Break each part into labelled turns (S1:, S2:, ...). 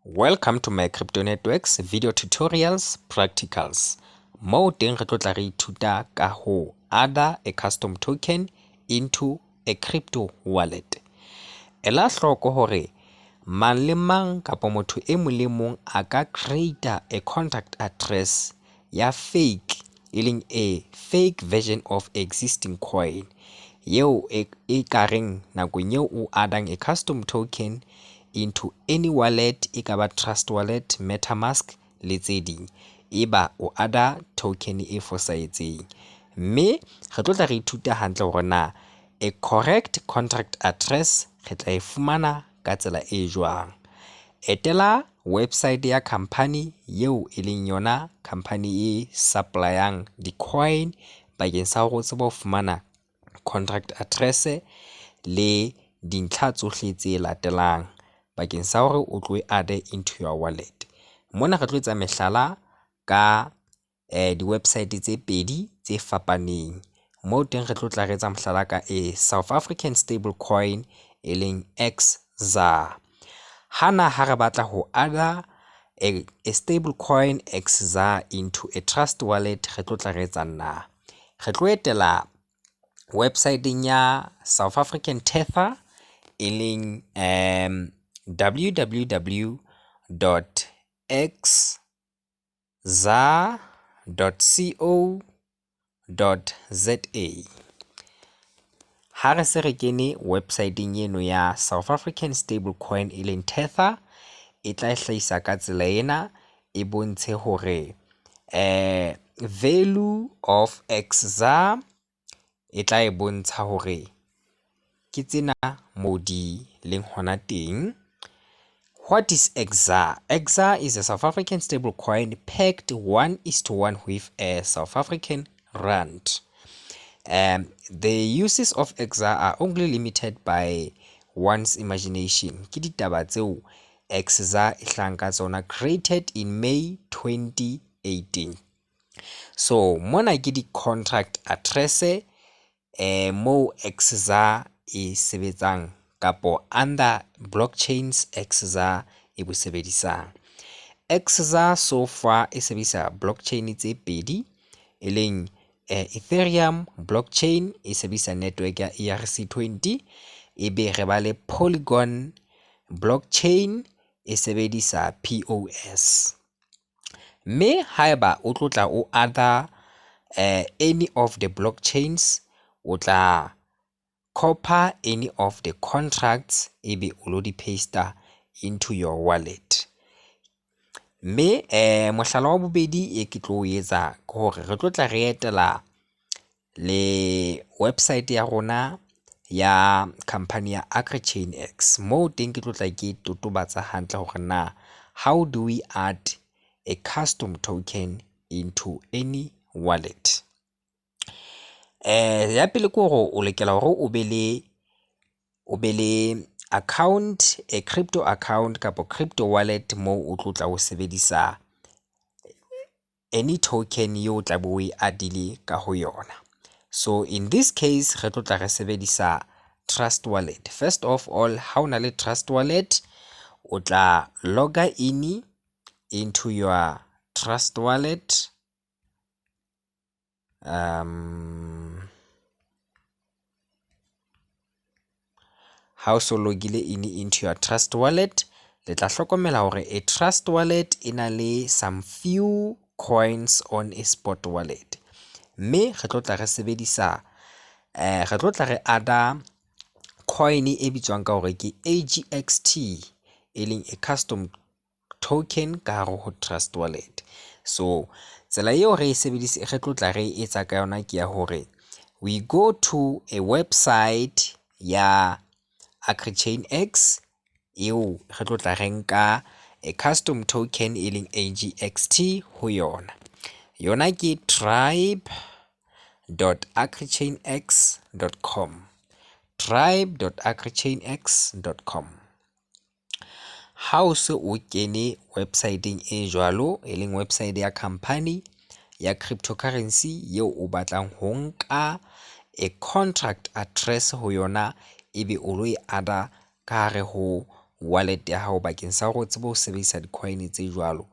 S1: Welcome to my Crypto Networks video tutorials practicals. Mo teng re tlo tla re ithuta ka ho ada a custom token into a crypto wallet. Ela hloko hore mang le mang kapa motho e mong le mong a ka create a contract address ya fake, a fake version of existing coin yeo e kareng nakong eo o adang a custom token into any wallet, e ka ba trust wallet, metamask le tse ding, eba o ada token e fosahetseng. Mme re tlo tla re ithuta hantle hore na a correct contract address re tla e fumana ka tsela e jwang. Etela website ya company yeo e leng yona company e supplyang di-coin bakeng sa hore o tsebe ho fumana contract address le dintlha tsohle tse latelang bakeng sa hore o tlo e add into your wallet. Mona re tlo etsa mehlala ka di-website tse pedi tse fapaneng. Moo teng re tlo tla re etsa mohlala ka a South African stable coin e leng etsa. Hana ha re batla ho ada a stable coin etsa into a trust wallet, re tlo tla re etsa nna. Re tlo etela website ya South African Tether e leng www.etsa.co.za. Ha re se re kene websiteng eno ya South African stable coin e leng Tether, e tla hlahisa ka tsela ena, e bontshe hore value of etsa e tla e bontsha hore ke tsena mo di leng hona teng. What is etsa? Etsa is a South African stable coin pegged 1:1 with a South African rand. The uses of etsa are only limited by one's imagination. Ke ditaba tseo etsa e hlang ka tsona, created in May 2018. So mona ke di-contract address mo etsa e sebetsang kapo under blockchains etsa e bo sebedisang. Etsa so far e sebedisa blockchain tse pedi, e leng Ethereum blockchain e sebedisa network ya ERC20, ebe re ba le Polygon blockchain e sebedisa POS. Mme haeba o tlo tla o other any of the blockchains, o tla copy any of the contracts ebe o lo di paste into your wallet. Mme mohlala wa bobedi e ke tlo etsa ke hore re tlo tla re etela le website ya rona ya company ya AgriChainX, moo teng ke tlo tla ke totobatsa hantle hore na how do we add a custom token into any wallet. Ya pele ke hore o lokela hore o be le account, a crypto account kapo crypto wallet moo o tlo tla o sebedisa any token eo tla bo e adile ka ho yona. So in this case re tlo tla re sebedisa trust wallet. First of all, ha o na le trust wallet, o tla logga in into your trust wallet. Ha o so logile into your trust wallet, le tla hlokomela hore a trust wallet e na le some few coins on a spot wallet. Mme re tlo tla re sebedisa re tlo tla re ada coin e bitswang ka hore ke AGXT, e leng a custom token ka hare ho trust wallet. So tsela eo re tlo tla re etsa ka yona ke ya hore we go to a website ya AgriChainX eo re tlo tla re nka a custom token e leng AGXT ho yona. Yona ke tribe.agrichainx.com, tribe.agrichainx.com. Ha o se o kene websiteng e jwalo, e leng website ya company ya cryptocurrency eo o batlang ho nka a contract address ho yona, ebe o lo e ada ka hare ho wallet ya hao bakeng sa hore o tsebe ho sebedisa di-coin tse jwalo.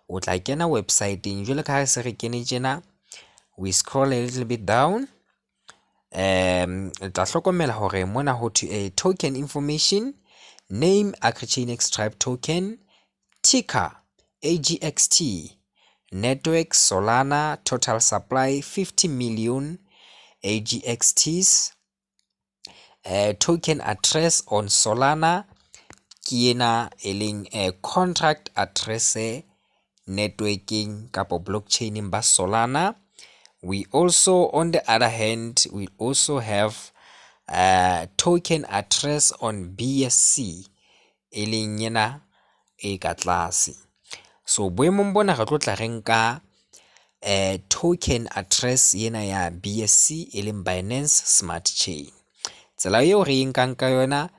S1: O tla kena website-eng jwale ka ha se re kene tjena, we scroll a little bit down. Tla hlokomela hore mona ho thwe token information, name AgriChainX Tribe token, ticker AGXT, network Solana, total supply 50 million AGXTs, token address on Solana ke ena e leng contract address networking kapo blockchaining ba Solana. We also, on the other hand, we also have token address on BSC e leng ena e ka tlase. So boemong bona re tlo tla re nka token address yena ya BSC e leng Binance Smart Chain. Tsela eo re e nkang ka yona,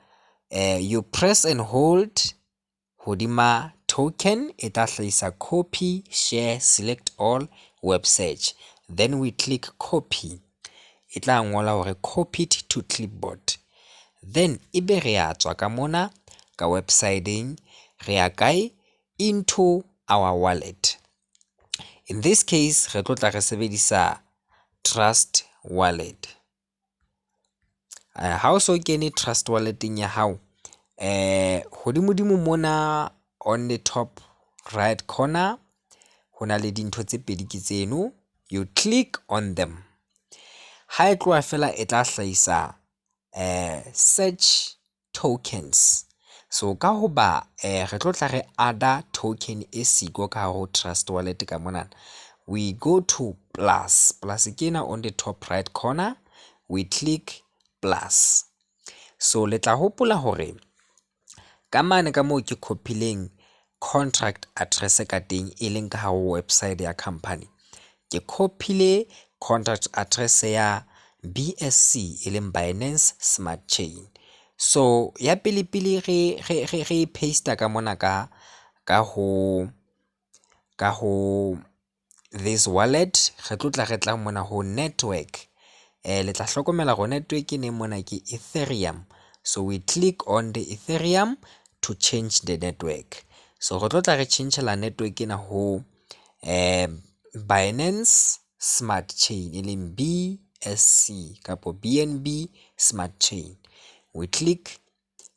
S1: you press and hold hodima token, e tla hlahisa copy, share, select all, web search. Then we click copy, e tla ngola hore copied to clipboard. Then ebe re ya tswa ka mona ka website-eng, re ya kae, into our wallet. In this case re tlo tla re sebedisa Trust Wallet. Ha o so kene Trust Wallet-eng ya hao, hodimodimo mona on the top right corner ho na le dintho tse pedi ke tseno, you click on them. Ha e tloha fela e tla hlahisa search tokens. So ka hoba re tlo tla re ada token e siko ka ho Trust Wallet ka mona, we go to plus ke ena on the top right corner, we click plus. So le tla hopola hore ka mane ka moo ke copileng contract address ka teng e leng ka ho website ya company, ke copile contract address ya BSC e leng Binance Smart Chain. So ya pele re paste ka mona ka ho this wallet, re tlo tla re tla mona ho network. Le tla hlokomela go network ne mona ke Ethereum, so we click on the Ethereum to change the network. So re tlo tla re tjhentjhela network ena ho Binance Smart Chain e leng BSC kapo BNB Smart Chain. We click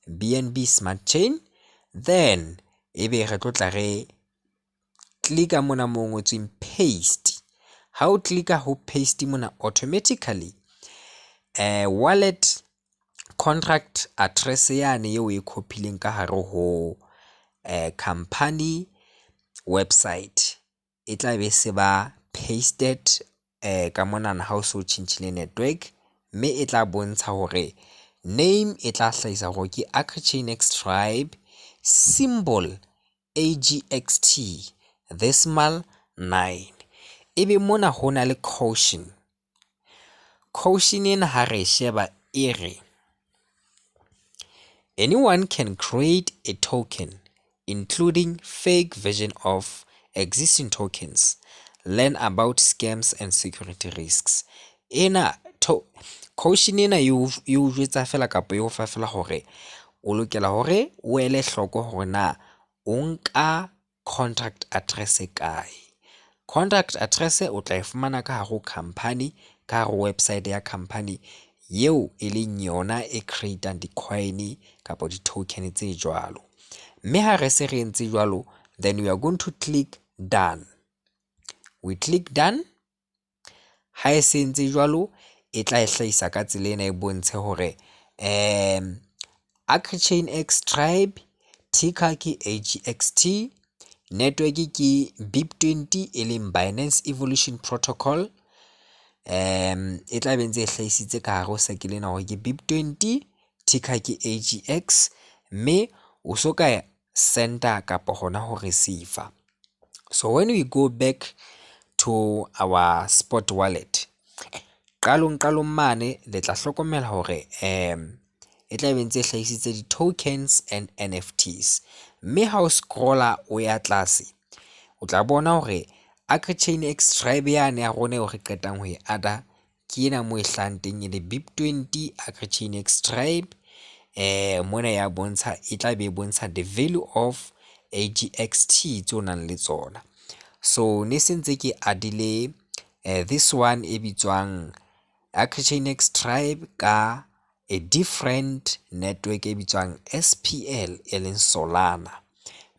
S1: BNB Smart Chain, then ebe re tlo tla re clicka mona mo ngotsweng paste. Ha o clicka ho paste mona, automatically wallet contract address yane eo e copileng ka hare ho company website e tla be se ba pasted ka mona ha o so tjhentjhile network, mme e tla bontsha hore name e tla hlahisa hore ke AgriChainX Tribe, symbol AGXT, decimal 9. Ebe mona ho na le caution. Caution ena ha re sheba e re anyone can create a token including fake version of existing tokens. Learn about scams and security risks. Ena caution ena you jwetsa fela kapo yo fa fela hore o lokela hore o ele hloko hore na o nka contract address kae. Contract address o tla e fumana ka hare ho company, ka hare ho website ya company yeo e leng yona e creatang di-coin kapo di-token tse jwalo. Mme ha re se re entse jwalo, then we are going to click done. We click done. Ha e se entse jwalo, e tla e hlahisa ka tsela ena e bontshe hore AgriChainX Tribe, ticker ke AGXT, network ke BIP20 e leng Binance Evolution Protocol. E tla be ntse e hlahisitse ka hare ho sekele ena hore ke BIP20, ticker ke AGX, mme o so ka sender kapo hona ho receiver. So when we go back to our spot wallet, qalong mane le tla hlokomela hore e tla be ntse e hlahisitse di-tokens and NFTs, mme ha o scrolla o ya tlase o tla bona hore AgriChainX Tribe yane ya rona eo re qetang ho e ada ke ena mo e hlahang teng e le BIP20 AgriChainX Tribe, mona ya bontsha e tla be bontsha the value of AGXT tse o nang le tsona. So ne sentse ke adile this one e bitswang AgriChainX Tribe ka a different network e bitswang SPL e leng Solana,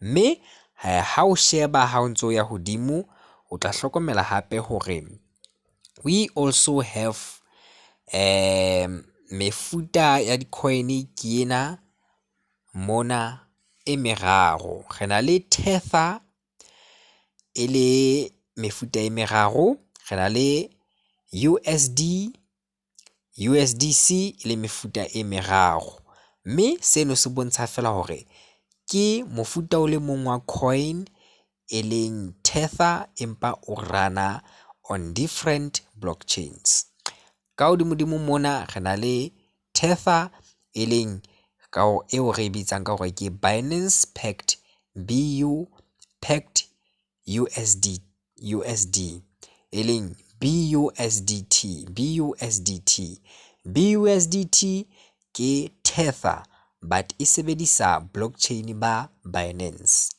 S1: mme ha o sheba ha o ntso ya hodimo o tla hlokomela hape hore we also have mefuta ya di-coin ke ena mona e meraro. Re na le Tether e le mefuta e meraro, re na le USDC e le mefuta e meraro, mme seno se bontsha fela hore ke mofuta o le mong wa coin e leng Tether empa o rana on different blockchains. Ka hodimodimo mona re na le Tether e leng eo re bitsang ka hore ke Binance Packed Packed USD e leng BUSDT ke Tether but e sebedisa blockchain ba Binance.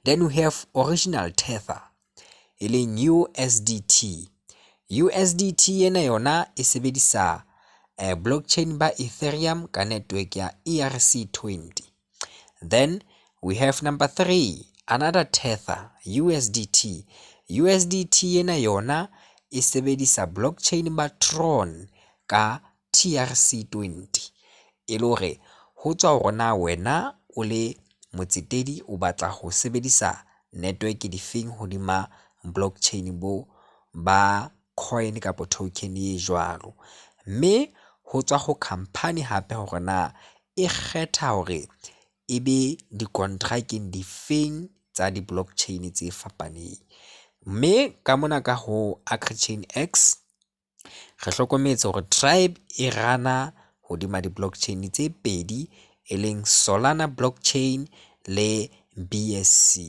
S1: Then we have original Tether e leng USDT ena yona e sebedisa blockchain ba Ethereum ka network ya ERC20. Then we have number 3, another Tether, USDT ena yona e sebedisa blockchain ba Tron ka TRC20. E le hore ho tswa hore na wena o le motsetedi o batla ho sebedisa network difeng hodima blockchain bo ba coin kapa token e jwalo, mme ho tswa ho company hape hore na e kgetha hore e be di-contract-eng difeng tsa di-blockchain tse fapaneng. Mme ka mona ka ho AgriChainX re hlokometse hore Tribe e rana hodima di-blockchain tse pedi e leng Solana blockchain le BSC.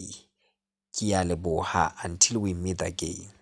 S1: Ke a leboha until we meet again.